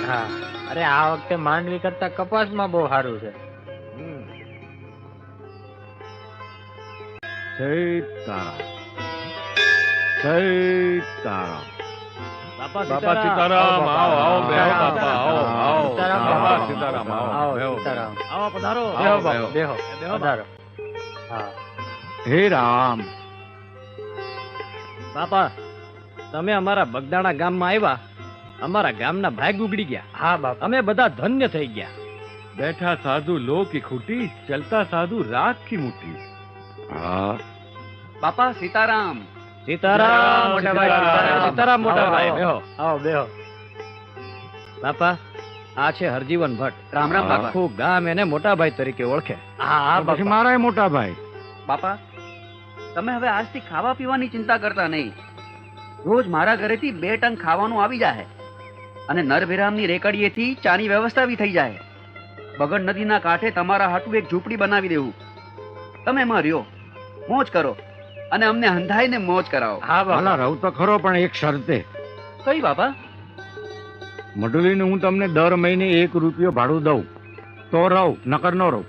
હા, અરે આ વખતે માંડવી કરતા કપાસમાં બહુ સારું છે. સીતારામ, સીતારામ. બાપા બાપા સીતારામ, આવો આવો બેહો બાપા, આવો આવો. સીતારામ, બાપા આવો. સીતારામ, આવો આવો બેહો. સીતારામ. આવો પધારો. બેહો આવો, બાપા, બેહો. બેહો પધારો. હા હે રામ. બાપા તમે અમારા બગદાણા ગામમાં આવ્યા, અમારા ગામના ભાગ ઉગડી ગયા. હા બાપા. અમે બધા ધન્ય થઈ ગયા. बैठा साधु लो की खूटी, चलता साधु रात की मुट्ठी. हाँ. બાપા સીતારામ. સીતારામ મોટા ભાઈ, સીતારામ. સીતારામ મોટા ભાઈ. આવો, બેહો. આવો બેહો. બાપા આ છે હરજીવન ભટ્ટ. રામ રામ બાપા. આખું ગામ એને મોટા ભાઈ તરીકે ઓળખે. હા હા પછી બાપા. મારા મોટા ભાઈ. બાપા તમે હવે આજથી ખાવા પીવાની ચિંતા કરતા નહીં. રોજ મારા ઘરેથી 2 ટન ખાવાનું આવી જાય અને નરભેરામની રેકડીએથી ચાની વ્યવસ્થા બી થઈ જાય. બગડ નદીના કાંઠે તમારા હાટુ એક ઝૂંપડી બનાવી દેવું. તમે એમાં રહ્યો, મોજ કરો અને અમને હંધાઈને મોજ કરાવો. હા બાપા. ભલા રહું તો ખરો, પણ એક શરતે. કઈ બાપા? મઢલીને હું તમને દર મહિને 1 રૂપિયો ભાડું દઉં તો રહું, નકર ન રહું.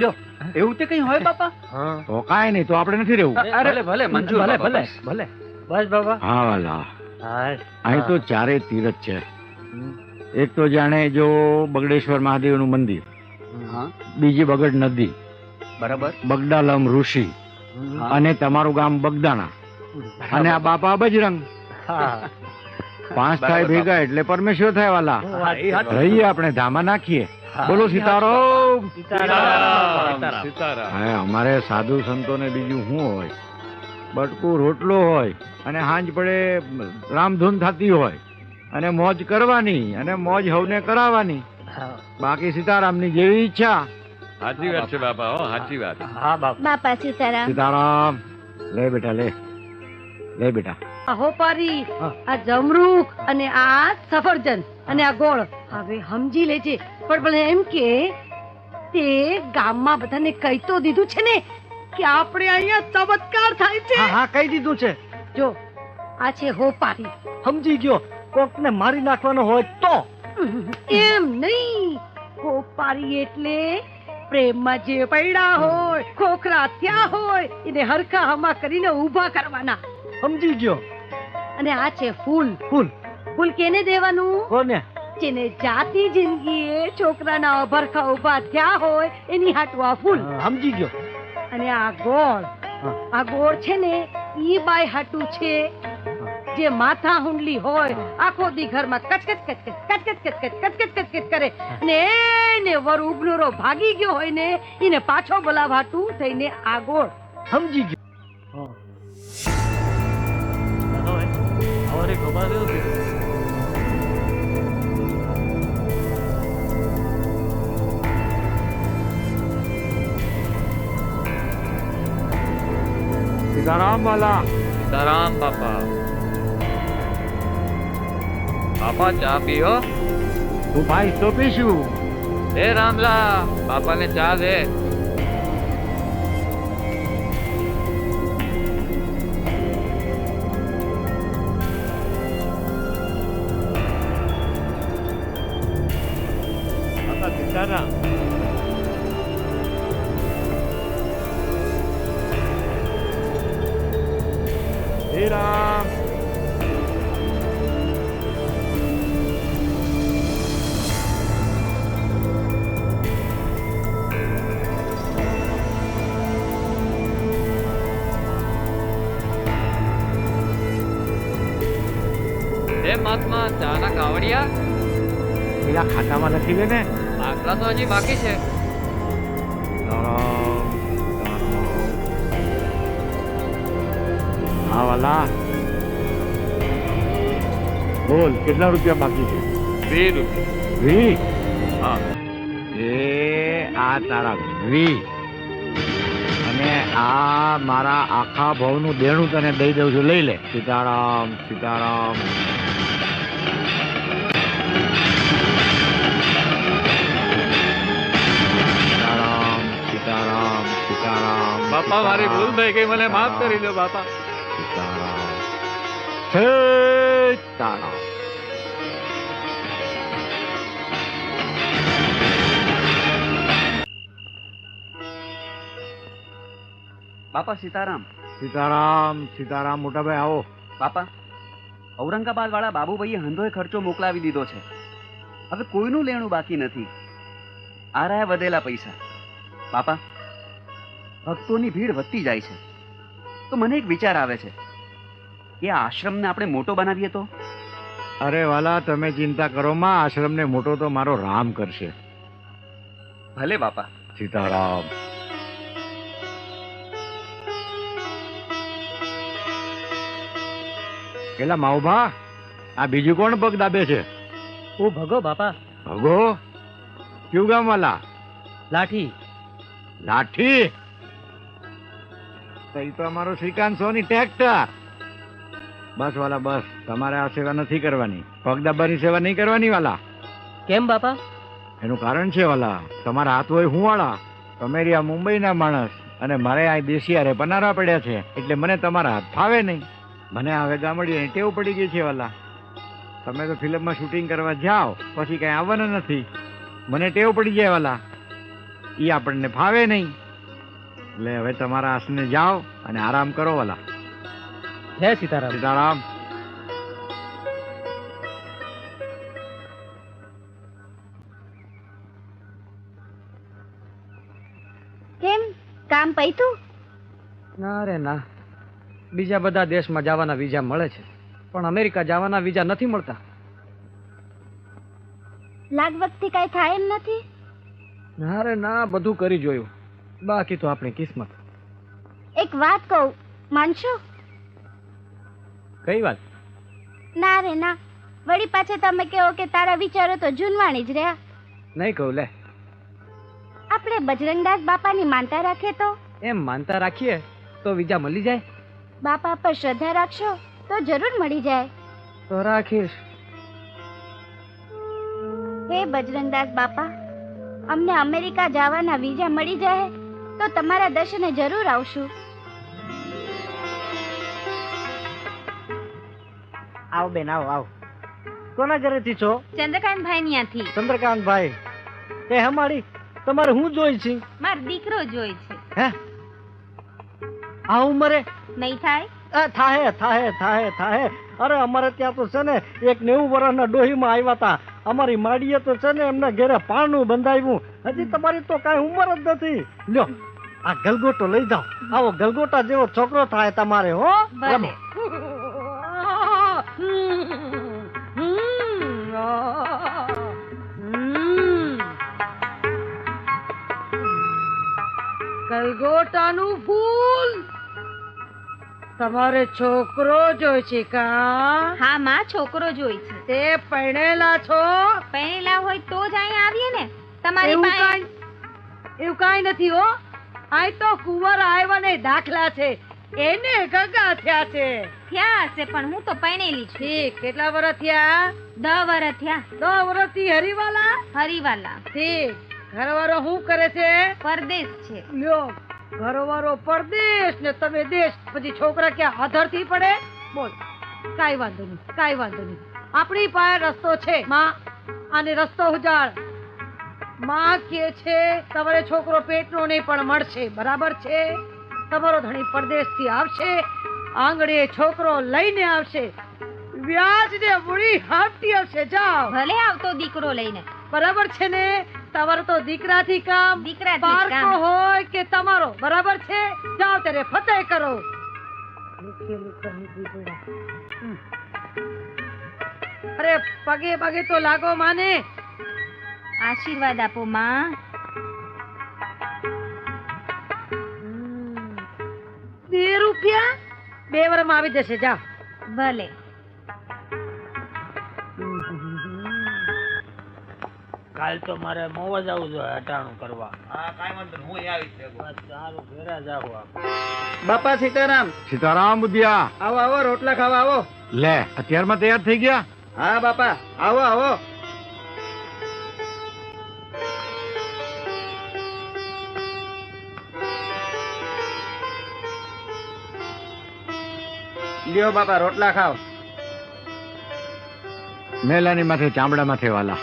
લ્યો એવું તે કઈ હોય બાપા? હા તો કાંઈ નહીં, તો આપણે નથી રહેવું. ભલે ભલે મંજૂર ભલે બાપા, ભલે બસ. ભલે. બસ બાપા. હા વાલા, હા અહીં તો 4 તીરથ છે. એક તો જાણે જો બગડેશ્વર મહાદેવનું મંદિર, હા બીજી બગડ નદી, બરાબર. બગડાલમ ઋષિ, હા. અને તમારું ગામ બગદાણા, અને આ બાપા બજરંગ. હા 5 થાય ભેગા એટલે પરમેશ્વર થાય વાલા. હા, એ હાચું. રહીએ આપણે ધામા નાખીએ. હા. બોલો સીતારામ. સીતારામ. હા, અમારે સાધુ સંતોને બીજું શું હોય, બટકું રોટલો હોય અને હાંજ પડે રામધૂન થતી હોય અને મોજ કરવાની અને મોજ હવને કરાવવાની. હા. બાકી સીતારામની જેવી ઈચ્છા. સાચી વાત છે બાપા, હો સાચી વાત. હા બાપા. બાપા સીતારામ. સીતારામ. લે બેટા, લે લે બેટા. આ હોપારી, આ જમરૂખ અને આ સફરજન અને આ ગોળ હવે સમજી લેજે. પણ એમ કે તે ગામમાં બધાને કહી તો દીધું છે ને કે આપણે અહીંયા ચમત્કાર થાય છે. હા હા કહી દીધું છે. જો આ છે હોપારી. સમજી ગયો. કોકને મારી નાખવાનો હોય તો. એમ નહીં, હોપારી એટલે પ્રેમમાં જે પડ્યા હોય, ખોખરા થયા હોય એને હરખા હમા કરીને ઊભા કરવાના. સમજી ગયો. અને આ છે ફૂલ. ફૂલ ફૂલ કેને દેવાનું? કોને? જેને જાતી જિંદગીએ છોકરાના અભરખા ઉભા થયા હોય એની હાટું આ ફૂલ. સમજી ગયો. અને આ ગોળ, આ ગોળ છે ને ઈ બાય હાટું છે જે માથા હુંડલી હોય, આખો દી ઘરમાં કચકચ કચકચ કચકચ કચકચ કચકચ કચકચ કરે અને એને વર ઉગલુરો ભાગી ગયો હોય ને એને પાછો બોલાવવા હાટું થઈને આ ગોળ. સમજી ગયો. સીતારામ વાલા. સીતારામ બાપા. બાપા ચા પીઓ. તું ભાઈ તો પીશું. એ રામલા, બાપાને ચા દે. બાપા સીતારામ. હે રામ. હે મહાત્મા, ચા ના કાવડિયા. પેલા ખાતામાં લખી લે ને. આટલા તો હજી બાકી છે. હા વાલા, બોલ કેટલા રૂપિયા બાકી છે? 2 રૂપિયા. 20? હા. એ આ તારા 20 અને આ મારા આખા ભાવનું દેણું તને દઈ દઉં છું, લઈ લે. સીતારામ સીતારામ. સીતારામ સીતારામ સીતારામ. બાપા મારી ભૂલ થઈ ગઈ, મને માફ કરી દો બાપા. સીતારામ સીતારામ. બાપા સીતારામ. સીતારામ સીતારામ મોટાભાઈ આવો. બાપા, ઔરંગાબાદ વાળા બાબુભાઈએ હંધોય ખર્ચો મોકલાવી દીધો છે. હવે કોઈનું લેણું બાકી નથી. આ રહ્યા વધેલા પૈસા. બાપા, ભક્તોની ભીડ વધતી જાય છે, તો મને એક વિચાર આવે છે કે આ આશ્રમને આપણે મોટો બનાવીએ તો. અરે વાલા, તમે ચિંતા કરો માં, આશ્રમને મોટો તો મારો રામ કરશે. ભલે બાપા. સીતારામ. પેલા માવભા, આ બીજું કોણ પગ દાબે છે? હું ભગો બાપા. ભગો? કયું ગામ વાલા? લાઠી. લાઠી? તો ઈ તો અમારો શ્રીકાંત સોની ટ્રેક્ટર. બસ વાલા બસ, તમારે આ સેવા નથી કરવાની. પગ દાબાની સેવા નહીં કરવાની વાલા. કેમ બાપા? એનું કારણ છે વાલા, તમારા હાથ હોય હું વાળા. તમે રહ્યા મુંબઈના માણસ અને મારે આ દેશી હારે પનારા પડ્યા છે, એટલે મને તમારા હાથ ફાવે નહીં. મને હવે ગામડીની ટેવ પડી ગઈ છે વાલા. તમે તો ફિલ્મમાં શૂટિંગ કરવા જાઓ પછી કઈ આવવાના નથી. મને ટેવ પડી જાય વાલા, ઈ આપણને ફાવે નહીં. એટલે હવે તમારા આસને જાઓ અને આરામ કરો વાલા. જય સીતારામ. સીતારામ. કેમ, કામ પૈતું? ના રે ના, બીજા બધા દેશમાં જવાના વિઝા મળે છે, પણ અમેરિકા જવાના વિઝા નથી મળતા. લાગવગથી કઈ થાય એમ નથી? ના રે ના, બધું કરી જોયું, બાકી તો આપણી કિસ્મત. એક વાત કહું, માનશો? કઈ વાત? ના રે ના, વળી પાછા તમે કહો કે તારા વિચારો તો જૂનવાણી જ રહ્યા. નહીં કહું લે. આપણે બજરંગદાસ બાપાની માનતા રાખીએ તો? એમ માનતા રાખીએ તો વિઝા મળી જાય. બાપા પર શ્રદ્ધા રાખશો તો જરૂર મળી જાય. તો રાખીશ. હે બજરંગદાસ બાપા, અમને અમેરિકા જવાના વિઝા મળી જાય તો તમારા દર્શને જરૂર આવશું. આવો બેન, આવો આવો. કોના ઘરેથી છો? ચંદ્રકાંતભાઈ ત્યાંથી. ચંદ્રકાંતભાઈ, તે હમારી તમારે હું જોઈ છે? મારો દીકરો જોઈ છે. હે, આ ઉંમરે? નહીં થાય? થાહે થાહે થાહે થાહે. અરે અમારે ત્યાં તો છે ને એક 90 વર્ષના ડોહીમાં આવ્યા હતા. અમારી માડીએ તો છે ને એમના ઘરે પારણું બંધાવ્યું. હજી તમારી તો કાંઈ ઉંમર જ નથી. લ્યો, આ ગલગોટો લઈ જાઓ. આવો ગલગોટા જેવો છોકરો થાય તમારે. હો ભલે. ગલગોટાનું ફૂલ તમારે છોકરો જોઈ છે કા? હા માં, છોકરો જોઈ છે. તે પરણેલા છો? પહેરેલા હોય તો જ અહીંયા આવીએ ને તમારી એવું પાસે. એવું કાંઈ નથી હો. આ તો કુંવર આવ્યા ને દાખલા છે, એને ગગા થયા છે. થયા હશે, પણ હું તો પરણેલી છું. ઠીક, કેટલા વર્ષ થયા? 10 વર્ષ થયા. 10 વર્ષથી હરીવાલા? હરીવાલા. ઠીક. ઘરવાળો શું કરે છે? પરદેશ છે. લ્યો, ઘરવાળો પરદેશ ને તમે દેશ, પછી છોકરા ક્યાં આધાર થી પડે? બોલ. કાઈ વાંધો નહીં, કાઈ વાંધો નહીં. આપણી પાસે રસ્તો છે માં, આને રસ્તો ઉજાડ. માં કે છે તમારે છોકરો પેટનો નહીં પણ મળશે, બરાબર છે? તમારો ધણી પરદેશ થી આવશે, આંગણે છોકરો લઈને આવશે, વ્યાજ ને મૂડી હાફતી આવશે. જાઓ. ભલે આવતો દીકરો લઈને. બરાબર છે ને? તમારો તો દીકરાથી કામ, દીકરાથી બાળકો કામ. હોય કે તમારો, બરાબર છે? જાઓ ત્યારે ફતેહ કરો. અરે પગે પગે તો લાગો માને. આશીર્વાદ આપો માં. 2 રૂપિયા 2 વર્ષમાં આવી જશે. જાઓ. ભલે. કાલ તો મારે મોવા જવું જોઈએ હટાણું કરવા. સારું, ઘરે જાવ. બાપા સીતારામ. સીતારામ બુધિયા. આવો આવો, રોટલા ખાવા આવો. લે, અત્યારમાં તૈયાર થઈ ગયા? હા બાપા, આવો આવો. લ્યો બાપા, રોટલા ખાઓ. મેલાની માથે ચામડા માથે વાલા.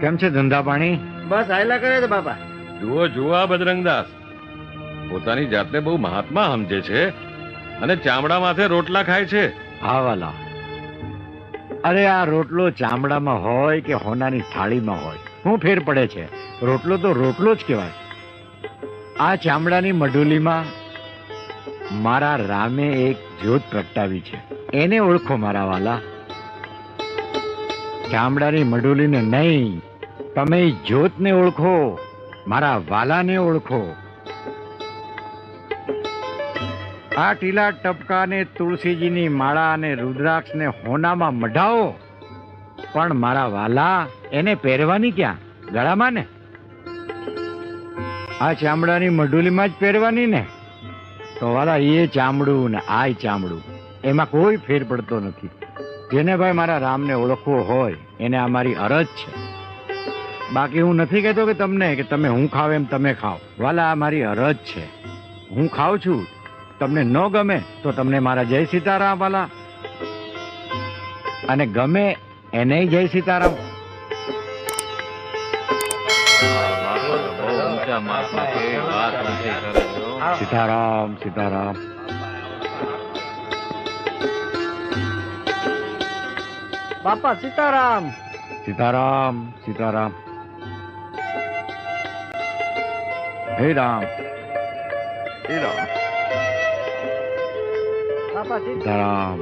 કેમ છે ધંધા પાણી? બસ આયલા કરે છે બાપા. જુઓ જુઓ આ બજરંગદાસ પોતાની જાતને બહુ મહાત્મા સમજે છે અને ચામડા માથે રોટલા ખાય છે. હા વાલા, અરે આ રોટલો ચામડામાં હોય કે હોનાની થાળીમાં હોય, શું ફેર પડે છે? રોટલો તો રોટલો જ કહેવાય. આ ચામડાની મઢુલીમાં મારા રામે એક જ્યોત પ્રગટાવી છે, એને ઓળખો મારા વાલા. ચામડાની મઢુલીને નહીં, તમે ઈ જ્યોતને ઓળખો, મારા વાલાને ઓળખો. આ ટીલા ટપકાને તુલસીજીની માળા અને રુદ્રાક્ષને હોનામાં મઢાવો, પણ મારા વાલા એને પહેરવાની ક્યાં? ગળામાં ને. આ ચામડાની મઢુલીમાં જ પહેરવાની ને. તો વાલા એ ચામડું ને આ ચામડું એમાં કોઈ ફેર પડતો નથી. જેને ભાઈ મારા રામને ઓળખવો હોય એને આ મારી અરજ છે. બાકી હું નથી કહેતો કે તમને કે તમે હું ખાવ એમ તમે ખાઓ. વાલા આ મારી અરજ છે. હું ખાઉં છું, તમને ન ગમે તો તમને મારા જય સીતારામ વાલા, અને ગમે એને જય સીતારામ. બહુ ઊંચા મહાત્મા છે, વાત ઊંચી કરે છે. સીતારામ સીતારામ. બાપા સીતારામ. સીતારામ સીતારામ. હે રામ હે રામ. બાપા સીતારામ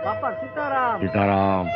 બાપા સીતારામ. સીતારામ.